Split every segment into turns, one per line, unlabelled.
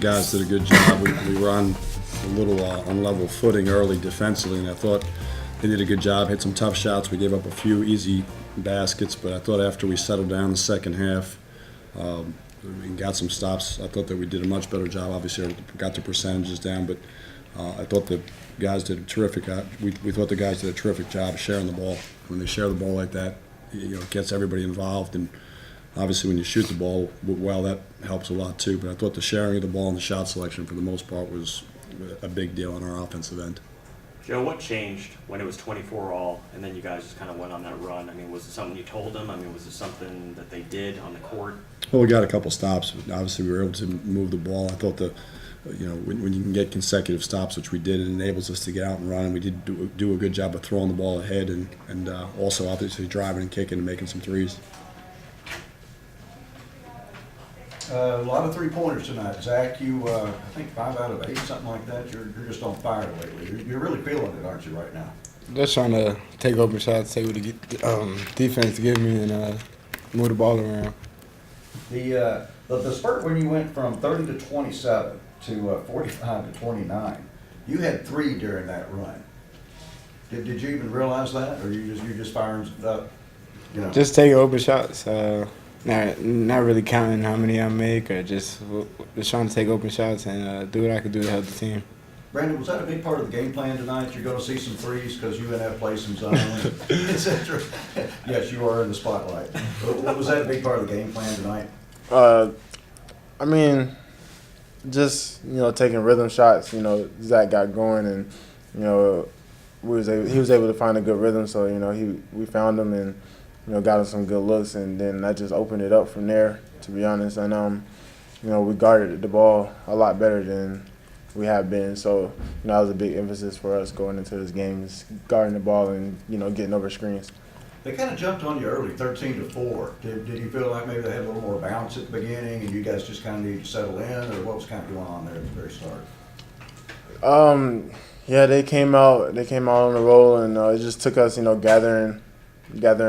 guys did a good job. We were on a little unlevel footing early defensively, and I thought they did a good job. Hit some tough shots. We gave up a few easy baskets, but I thought after we settled down the second half and got some stops, I thought that we did a much better job. Obviously, I got the percentages down, but I thought the guys did a terrific. We thought the guys did a terrific job sharing the ball. When they share the ball like that, it gets everybody involved, and obviously when you shoot the ball well, that helps a lot too. But I thought the sharing of the ball and the shot selection for the most part was a big deal on our offensive end.
Joe, what changed when it was 24-all and then you guys just kind of went on that run? I mean, was it something you told them? I mean, was it something that they did on the court?
Well, we got a couple stops. Obviously, we were able to move the ball. I thought when you can get consecutive stops, which we did, it enables us to get out and run. And we did do a good job of throwing the ball ahead and also obviously driving and kicking and making some threes.
A lot of three-pointers tonight. Zach, you, I think 5 out of 8, something like that. You're just on fire lately. You're really feeling it, aren't you, right now?
Just trying to take open shots, take what the defense give me, and move the ball around.
The spurt when you went from 30 to 27 to 45 to 29, you had 3 during that run. Did you even realize that, or you just firing up?
Just take open shots. Not really counting how many I make, or just trying to take open shots and do what I could do to help the team.
Brandon, was that a big part of the game plan tonight? You're going to see some threes because UNF plays some zone, etc. Yes, you are in the spotlight. Was that a big part of the game plan tonight?
I mean, just taking rhythm shots. Zach got going, and he was able to find a good rhythm. So we found him and got him some good looks, and then I just opened it up from there. To be honest, and we guarded the ball a lot better than we have been. So that was a big emphasis for us going into this game, is guarding the ball and getting over screens.
They kind of jumped on you early, 13-4. Did you feel like maybe they had a little more bounce at the beginning, and you guys just kind of needed to settle in, or what was kind of going on there at the very start?
Yeah, they came out on the roll, and it just took us gathering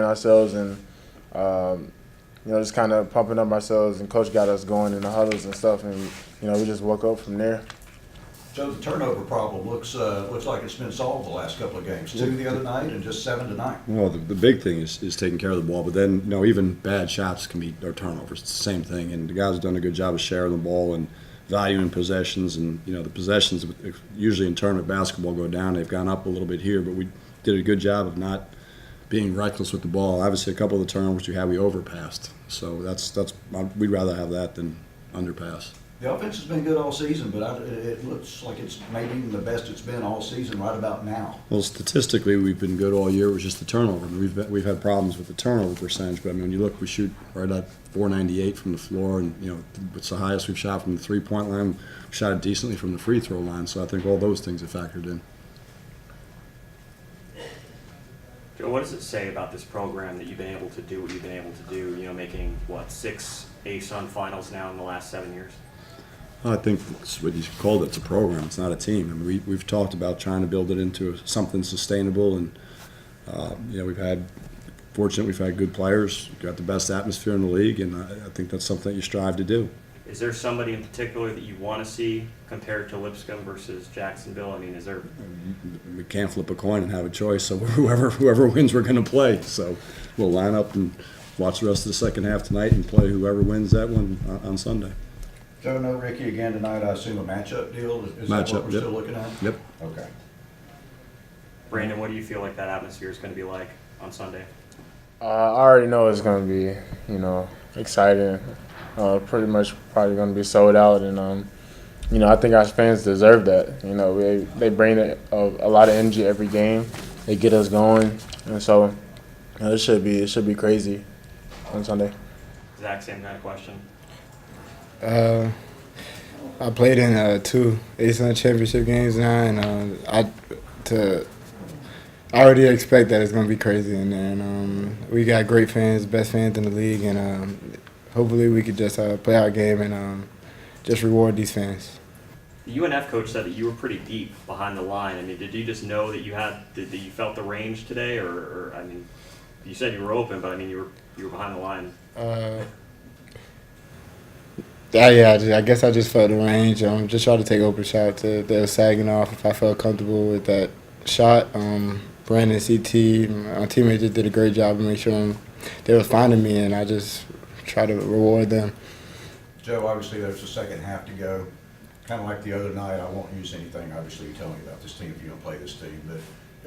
ourselves and just kind of pumping up ourselves, and coach got us going in the huddles and stuff, and we just woke up from there.
So the turnover problem looks like it's been solved the last couple of games. 2 the other night and just 7 tonight.
Well, the big thing is taking care of the ball, but then even bad shots can be or turnovers. It's the same thing, and the guys have done a good job of sharing the ball and valuing possessions, and the possessions usually in tournament basketball go down. They've gone up a little bit here, but we did a good job of not being reckless with the ball. Obviously, a couple of the turnovers we overpassed, so we'd rather have that than underpass.
The offense has been good all season, but it looks like it's maybe even the best it's been all season right about now.
Well, statistically, we've been good all year. It was just the turnover. We've had problems with the turnover percentage, but I mean, when you look, we shoot right at 498 from the floor, and it's the highest we've shot from the three-point line. We shot it decently from the free throw line, so I think all those things have factored in.
Joe, what does it say about this program that you've been able to do what you've been able to do? Making 6 ASUN Finals now in the last 7 years.
I think it's what you called it. It's a program. It's not a team. I mean, we've talked about trying to build it into something sustainable, and we've had good players. We've got the best atmosphere in the league, and I think that's something that you strive to do.
Is there somebody in particular that you want to see compared to Lipscomb versus Jacksonville? I mean, is there?
We can't flip a coin and have a choice. So whoever wins, we're going to play. So we'll line up and watch the rest of the second half tonight and play whoever wins that one on Sunday.
Joe, no Ricky again tonight. I assume a matchup deal. Is that what we're still looking at?
Yep.
Okay.
Brandon, what do you feel like that atmosphere is going to be like on Sunday?
I already know it's going to be, exciting. Pretty much probably going to be sold out, and I think our fans deserve that. They bring a lot of energy every game. They get us going, and so it should be crazy on Sunday.
Zach, same kind of question.
I played in 2 ASUN championship games now, and I already expect that it's going to be crazy in there. And we got great fans, best fans in the league, and hopefully we could just play our game and just reward these fans.
The UNF coach said that you were pretty deep behind the line. I mean, did you just know that that you felt the range today, or I mean, you said you were open, but I mean you were behind the line.
Yeah, I guess I just felt the range. Just try to take open shots. They were sagging off. If I felt comfortable with that shot, Brandon, CT, my teammates just did a great job to make sure they were finding me, and I just try to reward them.
Joe, obviously there's a second half to go. Kind of like the other night, I won't use anything, obviously, you tell me about this team if you don't play this team. But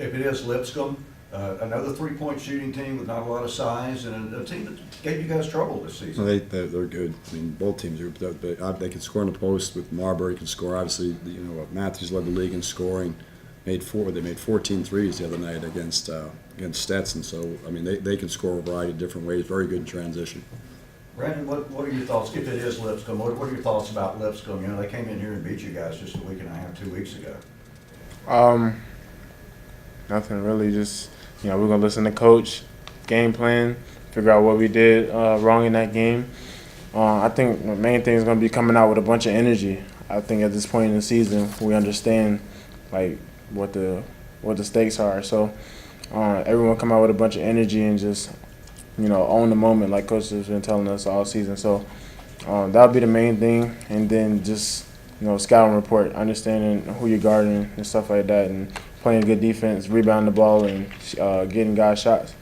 if it is Lipscomb, another three-point shooting team with not a lot of size, and a team that gave you guys trouble this season.
They're good. I mean, both teams they can score in the post. With Marbury can score. Obviously, Matthews led the league in scoring. They made 14 threes the other night against Stetson. So I mean, they can score a variety of different ways. Very good in transition.
Brandon, what are your thoughts, if it is Lipscomb, what are your thoughts about Lipscomb? You know, they came in here and beat you guys just a week and a half, 2 weeks ago.
Nothing really. Just we're gonna listen to coach, game plan, figure out what we did wrong in that game. I think the main thing is gonna be coming out with a bunch of energy. I think at this point in the season, we understand like what the stakes are. So everyone come out with a bunch of energy and just own the moment, like coach has been telling us all season. So that'll be the main thing, and then just scouting report, understanding who you're guarding and stuff like that, and playing good defense, rebounding the ball, and getting guys shots.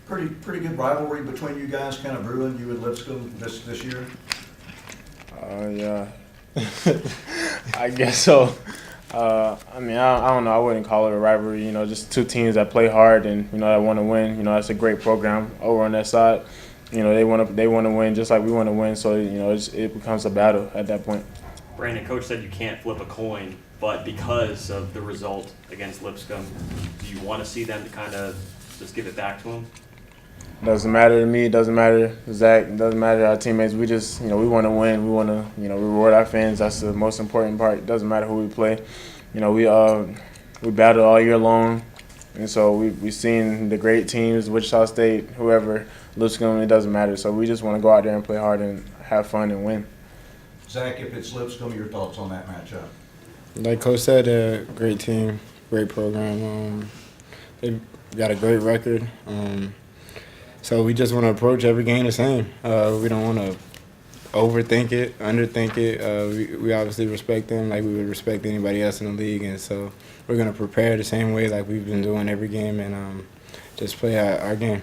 Pretty good rivalry between you guys, kind of brewing, you and Lipscomb this year.
Yeah, I guess so. I mean, I don't know. I wouldn't call it a rivalry. Just two teams that play hard and that want to win. That's a great program over on that side. They want to win just like we want to win. So it becomes a battle at that point.
Brandon, coach said you can't flip a coin, but because of the result against Lipscomb, do you want to see them to kind of just give it back to them?
Doesn't matter to me. Doesn't matter to Zach. Doesn't matter to our teammates. We just, we want to win. We want to, reward our fans. That's the most important part. Doesn't matter who we play. We battle all year long, and so we've seen the great teams, Wichita State, whoever, Lipscomb. It doesn't matter. So we just want to go out there and play hard and have fun and win.
Zach, if it's Lipscomb, your thoughts on that matchup?
Like Coach said, a great team, great program. They've got a great record. So we just want to approach every game the same. We don't want to overthink it, underthink it. We obviously respect them like we would respect anybody else in the league, and so we're going to prepare the same way like we've been doing every game and just play our game.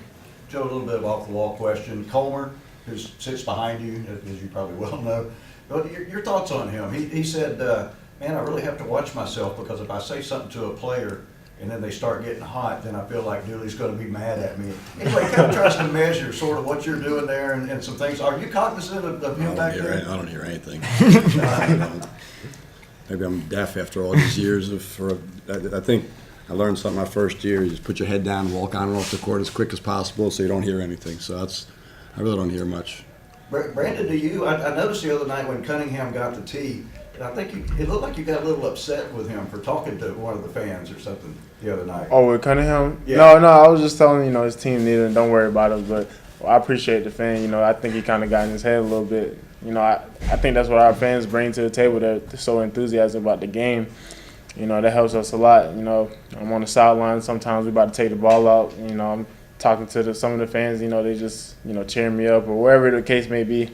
Joe, a little bit of off-the-wall question. Comer, who sits behind you, as you probably well know, but your thoughts on him. He said, man, I really have to watch myself because if I say something to a player and then they start getting hot, then I feel like Dooley's going to be mad at me. Anyway, kind of tries to measure sort of what you're doing there and some things. Are you cognizant of him back there?
I don't hear anything. Maybe I'm deaf after all these years. I think I learned something my first year. You just put your head down and walk on and off the court as quick as possible so you don't hear anything. So I really don't hear much.
Brandon, do you? I noticed the other night when Cunningham got the tee, and I think it looked like you got a little upset with him for talking to one of the fans or something the other night.
Oh, with Cunningham?
Yeah.
No, I was just telling his team needed him. Don't worry about it. But I appreciate the fan. I think he kind of got in his head a little bit. I think that's what our fans bring to the table. They're so enthusiastic about the game. That helps us a lot. I'm on the sideline. Sometimes we about to take the ball out. I'm talking to some of the fans. They just cheering me up or wherever the case may be.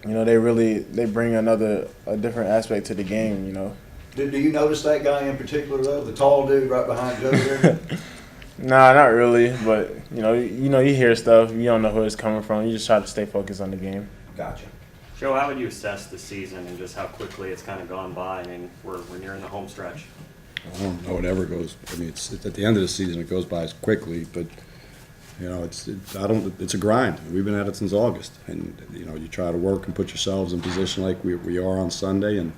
They bring a different aspect to the game.
Do you notice that guy in particular though, the tall dude right behind Joe there?
Nah, not really. But you hear stuff. You don't know who it's coming from. You just try to stay focused on the game.
Gotcha.
Joe, how would you assess the season and just how quickly it's kind of gone by? I mean, we're nearing the home stretch.
I don't know it ever goes. I mean, it's at the end of the season it goes by quickly, but it's a grind. We've been at it since August, and you try to work and put yourselves in position like we are on Sunday, and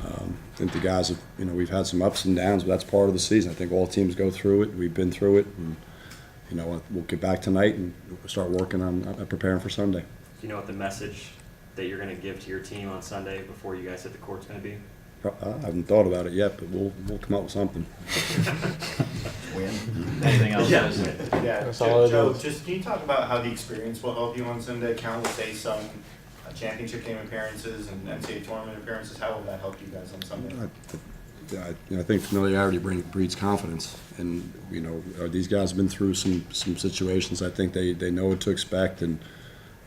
I think the guys have we've had some ups and downs, but that's part of the season. I think all teams go through it. We've been through it, and we'll get back tonight and start working on preparing for Sunday.
Do you know what the message that you're going to give to your team on Sunday before you guys hit the court's going to be?
I haven't thought about it yet, but we'll come up with something.
Win.
Anything else?
Yeah.
Yeah.
That's all it
Joe,
is.
just can you talk about how the experience will help you on Sunday? Count will say some championship game appearances and NCAA tournament appearances. How will that help you guys on Sunday?
I think familiarity breeds confidence, and these guys have been through some situations. I think they know what to expect, and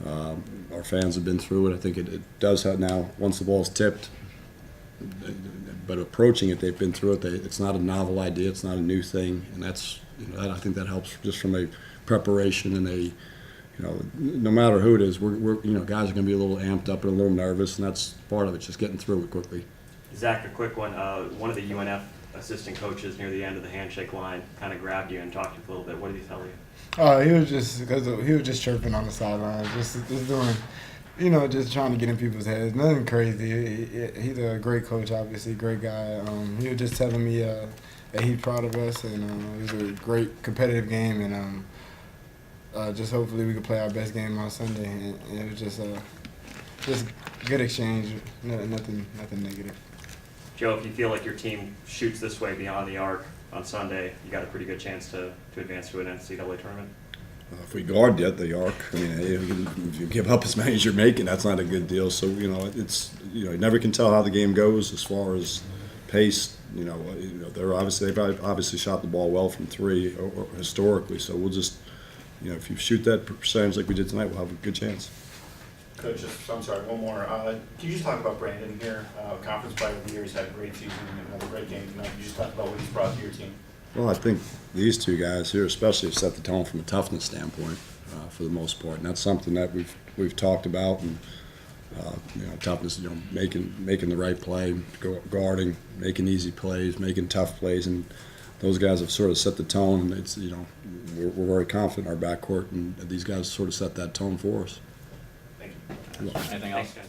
Our fans have been through it. I think it does have now, once the ball's tipped, but approaching it, they've been through it. It's not a novel idea. It's not a new thing. And that's, I think that helps just from a preparation and a, no matter who it is, we're guys are going to be a little amped up and a little nervous, and that's part of it, just getting through it quickly.
Zach, a quick one. One of the UNF assistant coaches near the end of the handshake line kind of grabbed you and talked to you a little bit. What did he tell you?
He was just chirping on the sidelines, just doing, just trying to get in people's heads. Nothing crazy. He's a great coach, obviously, great guy. He was just telling me that he's proud of us, and it was a great competitive game, and just hopefully we could play our best game on Sunday. And it was just good exchange, nothing negative.
Joe, if you feel like your team shoots this way beyond the arc on Sunday, you got a pretty good chance to advance to an NCAA tournament.
If we guard the arc, I mean, if you give up as many as you're making, that's not a good deal. So it's you never can tell how the game goes as far as pace. They've obviously shot the ball well from three or historically. So we'll just if you shoot that percentage like we did tonight, we'll have a good chance.
Coach, I'm sorry, one more. Can you just talk about Brandon here? Conference player of the year, he's had a great season and another great game tonight. Can you just talk about what he's brought to your team?
Well, I think these two guys here especially have set the tone from a toughness standpoint for the most part, and that's something that we've talked about. And toughness, making the right play, guarding, making easy plays, making tough plays, and those guys have sort of set the tone. And it's we're very confident in our backcourt, and these guys sort of set that tone for us.
Thank you.
Anything else, guys?